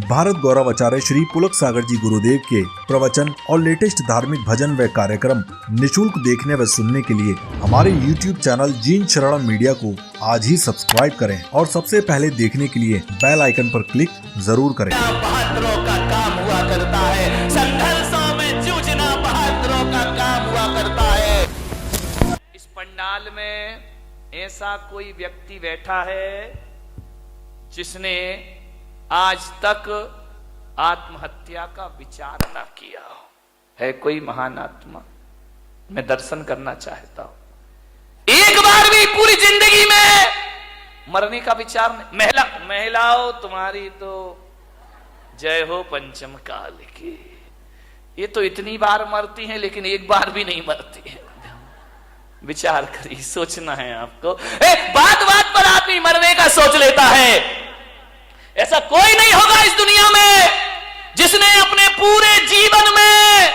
भारत गौरव आचार्य श्री पुलक सागर जी गुरुदेव के प्रवचन और लेटेस्ट धार्मिक भजन व कार्यक्रम निशुल्क देखने व सुनने के लिए हमारे YouTube चैनल जीन शरणम मीडिया को आज ही सब्सक्राइब करें और सबसे पहले देखने के लिए बेल आइकन पर क्लिक जरूर करें। बहादुरों का काम हुआ करता है, संघर्षों में जूझना बहादुरों का काम हुआ करता है। इस पंडाल में ऐसा कोई व्यक्ति बैठा है जिसने आज तक आत्महत्या का विचार न किया हो। है कोई महान आत्मा? मैं दर्शन करना चाहता हूं। एक बार भी पूरी जिंदगी में मरने का विचार नहीं। महिलाओं तुम्हारी तो जय हो पंचम काल की। ये तो इतनी बार मरती हैं लेकिन एक बार भी नहीं मरती है। विचार करिए, सोचना है आपको। बात बात पर आदमी मरने का सोच लेता है। ऐसा कोई नहीं होगा इस दुनिया में जिसने अपने पूरे जीवन में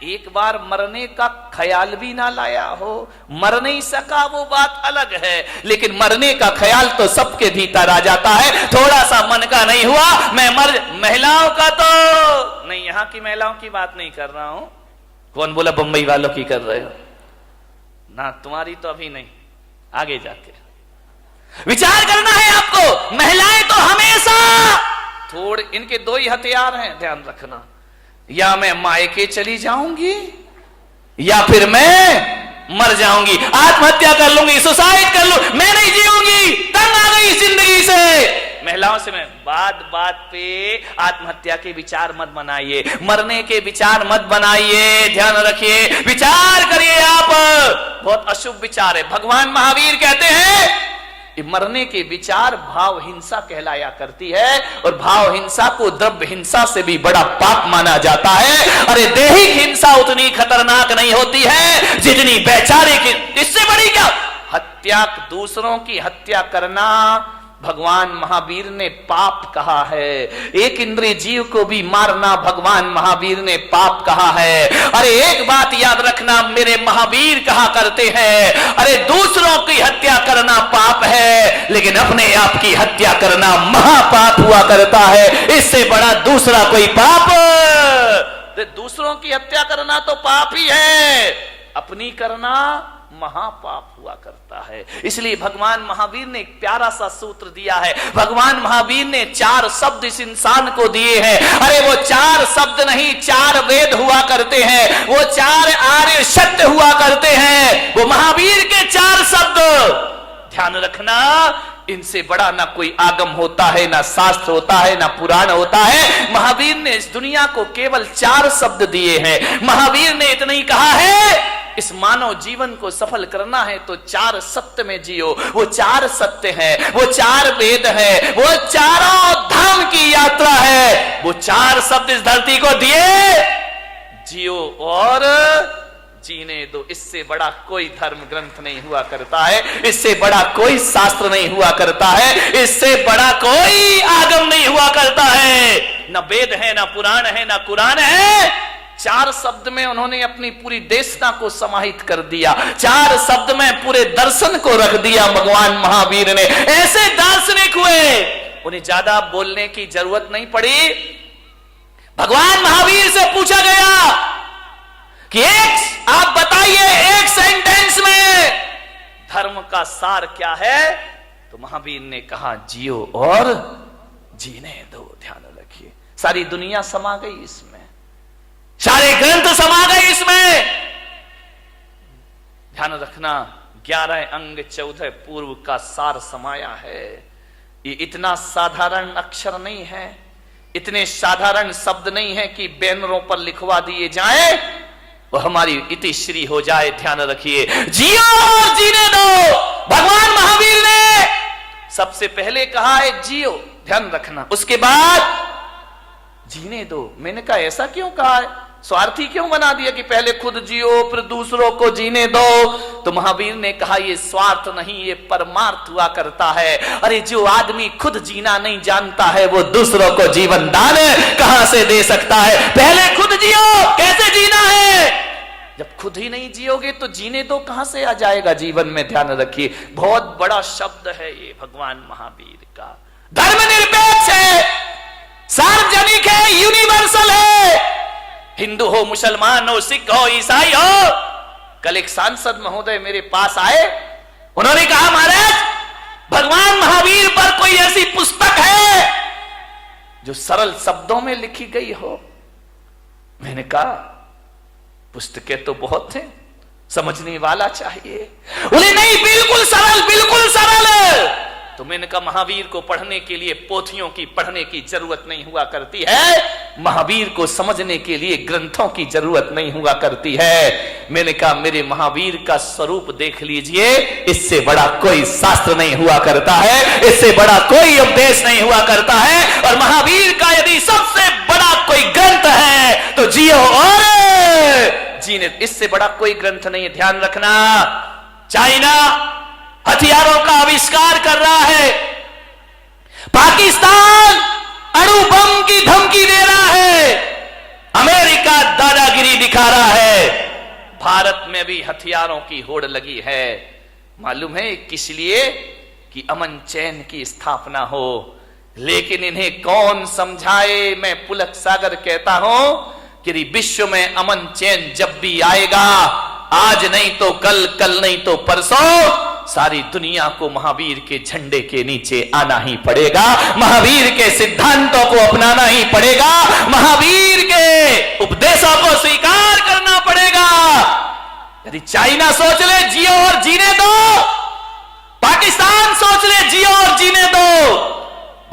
एक बार मरने का ख्याल भी ना लाया हो। मर नहीं सका वो बात अलग है, लेकिन मरने का ख्याल तो सबके भीतर आ जाता है। थोड़ा सा मन का नहीं हुआ मैं मर। महिलाओं का तो नहीं, यहां की महिलाओं की बात नहीं कर रहा हूं। कौन बोला बंबई वालों की कर रहे हो? ना, तुम्हारी तो अभी नहीं, आगे जाके विचार करना है आपको। महिलाएं तो हमेशा थोड़े, इनके दो ही हथियार हैं, ध्यान रखना। या मैं मायके चली जाऊंगी या फिर मैं मर जाऊंगी, आत्महत्या कर लूंगी, सुसाइड कर लूं, मैं नहीं जीऊंगी, तंग आ गई जिंदगी से। महिलाओं से मैं बात बात पे आत्महत्या के विचार मत बनाइए, मरने के विचार मत बनाइए। ध्यान रखिए, विचार करिए आप। बहुत अशुभ विचार है। भगवान महावीर कहते हैं मरने के विचार भाव हिंसा कहलाया करती है, और भाव हिंसा को द्रव्य हिंसा से भी बड़ा पाप माना जाता है। अरे दैहिक हिंसा उतनी खतरनाक नहीं होती है जितनी वैचारिक। इससे बड़ी क्या हत्या, दूसरों की हत्या करना भगवान महावीर ने पाप कहा है। एक इंद्रिय जीव को भी मारना भगवान महावीर ने पाप कहा है। अरे एक बात याद रखना, मेरे महावीर कहा करते हैं अरे दूसरों की हत्या करना पाप है, लेकिन अपने आप की हत्या करना महापाप हुआ करता है। इससे बड़ा दूसरा कोई पाप, दूसरों की हत्या करना तो पाप ही है, अपनी करना महापाप हुआ करता है। इसलिए भगवान महावीर ने एक प्यारा सा सूत्र दिया है। भगवान महावीर ने 4 शब्द इस इंसान को दिए हैं। अरे वो 4 शब्द नहीं, 4 वेद हुआ करते हैं, वो 4 आर्य सत्य हुआ करते हैं। वो महावीर के 4 शब्द, ध्यान रखना, इनसे बड़ा ना कोई आगम होता है, ना शास्त्र होता है, ना पुराण होता है। महावीर ने इस दुनिया को केवल 4 शब्द दिए हैं। महावीर ने इतना ही कहा है इस मानव जीवन को सफल करना है तो 4 सत्य में जियो। वो 4 सत्य है, वो 4 वेद है, वो चारों धाम की यात्रा है। वो 4 शब्द इस धरती को दिए, जियो और जीने दो। इससे बड़ा कोई धर्म ग्रंथ नहीं हुआ करता है, इससे बड़ा कोई शास्त्र नहीं हुआ करता है, इससे बड़ा कोई आगम नहीं हुआ करता है। न वेद है, न पुराण है, न कुरान है। 4 शब्द में उन्होंने अपनी पूरी देशना को समाहित कर दिया। 4 शब्द में पूरे दर्शन को रख दिया भगवान महावीर ने। ऐसे दार्शनिक हुए, उन्हें ज्यादा बोलने की जरूरत नहीं पड़ी। भगवान महावीर से पूछा गया कि आप बताइए एक सेंटेंस में धर्म का सार क्या है? तो महावीर ने कहा जियो और जीने दो। ध्यान रखिए, सारी दुनिया समा गई इसमें, सारे ग्रंथ समा गए इसमें। ध्यान रखना, 11 अंग 14 पूर्व का सार समाया है। ये इतना साधारण अक्षर नहीं है, इतने साधारण शब्द नहीं है कि बैनरों पर लिखवा दिए जाए वो हमारी इतिश्री हो जाए। ध्यान रखिए, जियो और जीने दो। भगवान महावीर ने सबसे पहले कहा है जियो, ध्यान रखना, उसके बाद जीने दो। मैंने कहा ऐसा क्यों कहा है? स्वार्थी क्यों बना दिया कि पहले खुद जियो फिर दूसरों को जीने दो? तो महावीर ने कहा ये स्वार्थ नहीं, ये परमार्थ हुआ करता है। अरे जो आदमी खुद जीना नहीं जानता है वो दूसरों को जीवन दान कहां से दे सकता है? पहले खुद जियो, कैसे जीना है? जब खुद ही नहीं जियोगे तो जीने दो कहां से आ जाएगा जीवन में? ध्यान रखिए, बहुत बड़ा शब्द है ये भगवान महावीर का। धर्मनिरपेक्ष है, सार्वजनिक है, यूनिवर्सल है। हिंदू हो, मुसलमान हो, सिख हो, ईसाई हो। कल एक सांसद महोदय मेरे पास आए, उन्होंने कहा महाराज भगवान महावीर पर कोई ऐसी पुस्तक है जो सरल शब्दों में लिखी गई हो। मैंने कहा पुस्तकें तो बहुत हैं, समझने वाला चाहिए। बोले नहीं, बिल्कुल सरल, बिल्कुल सरल। तो मैंने कहा महावीर को पढ़ने के लिए पोथियों की पढ़ने की जरूरत नहीं हुआ करती है, महावीर को समझने के लिए ग्रंथों की जरूरत नहीं हुआ करती है। मैंने कहा मेरे महावीर का स्वरूप देख लीजिए, इससे बड़ा कोई शास्त्र नहीं हुआ करता है, इससे बड़ा कोई उपदेश नहीं हुआ करता है। और महावीर का यदि सबसे बड़ा कोई ग्रंथ है तो जियो और जीने, इससे बड़ा कोई ग्रंथ नहीं है। ध्यान रखना, चाइना हथियारों का आविष्कार कर रहा है, पाकिस्तान अणु बम की धमकी दे रहा है, अमेरिका दादागिरी दिखा रहा है, भारत में भी हथियारों की होड़ लगी है। मालूम है किस लिए? कि अमन चैन की स्थापना हो। लेकिन इन्हें कौन समझाए? मैं पुलक सागर कहता हूं कि विश्व में अमन चैन जब भी आएगा, आज नहीं तो कल, कल नहीं तो परसों, सारी दुनिया को महावीर के झंडे के नीचे आना ही पड़ेगा, महावीर के सिद्धांतों को अपनाना ही पड़ेगा, महावीर के उपदेशों को स्वीकार करना पड़ेगा। यदि चाइना सोच ले जियो और जीने दो, पाकिस्तान सोच ले जियो और जीने दो,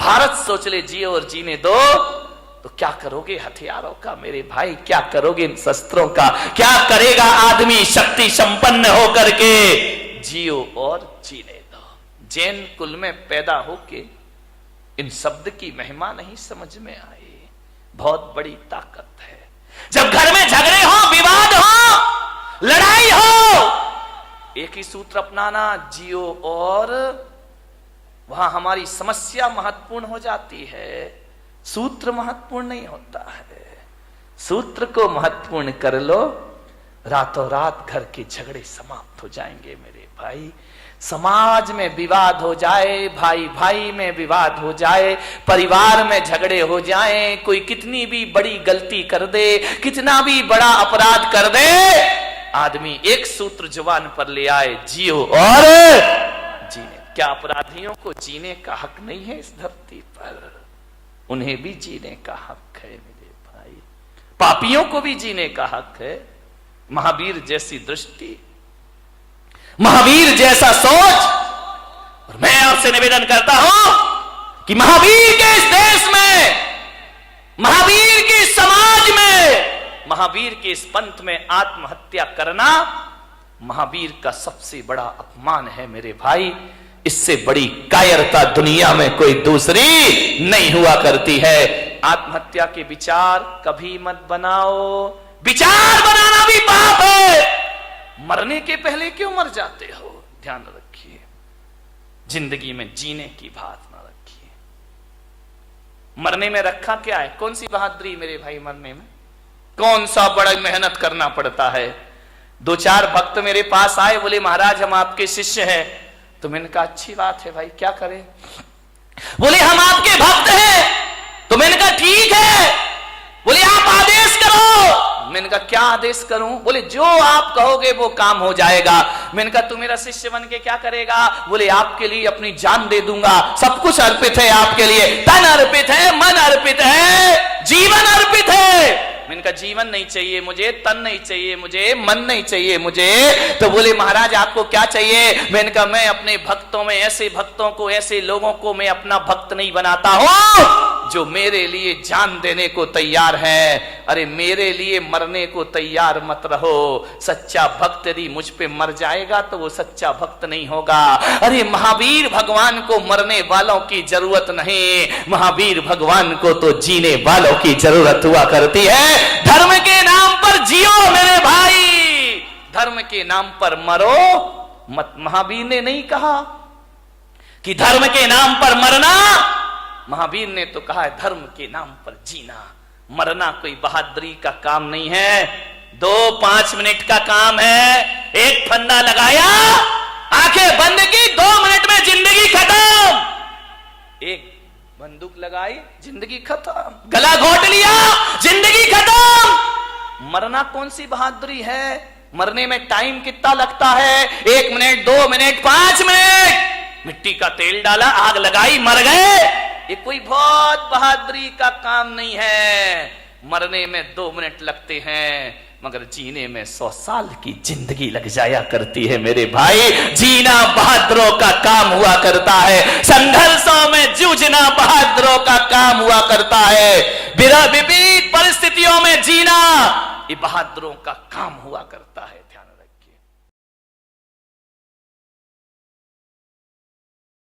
भारत सोच ले जियो और जीने दो, तो क्या करोगे हथियारों का मेरे भाई? क्या करोगे इन शस्त्रों का? क्या करेगा आदमी शक्ति संपन्न होकर के? जियो और जीने दो। जैन कुल में पैदा होके इन शब्द की महिमा नहीं समझ में आई, बहुत बड़ी ताकत है। जब घर में झगड़े हो, विवाद हो, लड़ाई हो, एक ही सूत्र अपनाना, जियो और, वहां हमारी समस्या महत्वपूर्ण हो जाती है, सूत्र महत्वपूर्ण नहीं होता है। सूत्र को महत्वपूर्ण कर लो, रातों रात घर के झगड़े समाप्त हो जाएंगे मेरे भाई। समाज में विवाद हो जाए, भाई भाई में विवाद हो जाए, परिवार में झगड़े हो जाएं, कोई कितनी भी बड़ी गलती कर दे, कितना भी बड़ा अपराध कर दे, आदमी एक सूत्र जुबान पर ले आए, जियो और जीने। क्या अपराधियों को जीने का हक नहीं है इस धरती पर? उन्हें भी जीने का हक है मेरे भाई, पापियों को भी जीने का हक है। महावीर जैसी दृष्टि, महावीर जैसा सोच, और मैं आपसे निवेदन करता हूं कि महावीर के इस देश में, महावीर के इस समाज में, महावीर के इस पंथ में आत्महत्या करना महावीर का सबसे बड़ा अपमान है मेरे भाई। इससे बड़ी कायरता दुनिया में कोई दूसरी नहीं हुआ करती है। आत्महत्या के विचार कभी मत बनाओ, विचार बनाना भी पाप है। मरने के पहले क्यों मर जाते हो? ध्यान रखिए, जिंदगी में जीने की बात ना रखिए। मरने में रखा क्या है? कौन सी बहादुरी मेरे भाई मरने में? कौन सा बड़ा मेहनत करना पड़ता है। दो चार भक्त मेरे पास आए, बोले महाराज हम आपके शिष्य हैं। तो मैंने कहा अच्छी बात है भाई, क्या करें? बोले हम आपके भक्त हैं। तो मैंने कहा ठीक है। बोले आप आदेश करो। मैंने कहा क्या आदेश करूं? बोले जो आप कहोगे वो काम हो जाएगा। मैंने कहा तू मेरा शिष्य बन के क्या करेगा? बोले आपके लिए अपनी जान दे दूंगा, सब कुछ अर्पित है आपके लिए, तन अर्पित है, मन अर्पित है, जीवन अर्पित है। मैंने कहा जीवन नहीं चाहिए मुझे, तन नहीं चाहिए मुझे, मन नहीं चाहिए मुझे। तो बोले महाराज आपको क्या चाहिए? मैंने कहा मैं अपने भक्तों में ऐसे भक्तों को, ऐसे लोगों को मैं अपना भक्त नहीं बनाता हूं जो मेरे लिए जान देने को तैयार है। अरे मेरे लिए मरने को तैयार मत रहो। सच्चा भक्त यदि मुझ पे मर जाएगा तो वो सच्चा भक्त नहीं होगा। अरे महावीर भगवान को मरने वालों की जरूरत नहीं, महावीर भगवान को तो जीने वालों की जरूरत हुआ करती है। धर्म के नाम पर जियो मेरे भाई, धर्म के नाम पर मरो मत। महावीर ने नहीं कहा कि धर्म के नाम पर मरना, महावीर ने तो कहा है धर्म के नाम पर जीना। मरना कोई बहादुरी का काम नहीं है, 2-5 मिनट का काम है। एक फंदा लगाया, आंखें बंद की, 2 मिनट में जिंदगी खत्म। एक बंदूक लगाई, जिंदगी खत्म, गला घोट लिया, जिंदगी खत्म। मरना कौन सी बहादुरी है? मरने में टाइम कितना लगता है? 1 मिनट, 2 मिनट, 5 मिनट। मिट्टी का तेल डाला, आग लगाई, मर गए। ये कोई बहुत बहादुरी का काम नहीं है। मरने में 2 मिनट लगते हैं, मगर जीने में 100 साल की जिंदगी लग जाया करती है मेरे भाई। जीना बहादुरों का काम हुआ करता है, संघर्षों में जूझना बहादुरों का काम हुआ करता है, विपरीत परिस्थितियों में जीना ये बहादुरों का काम हुआ करता है।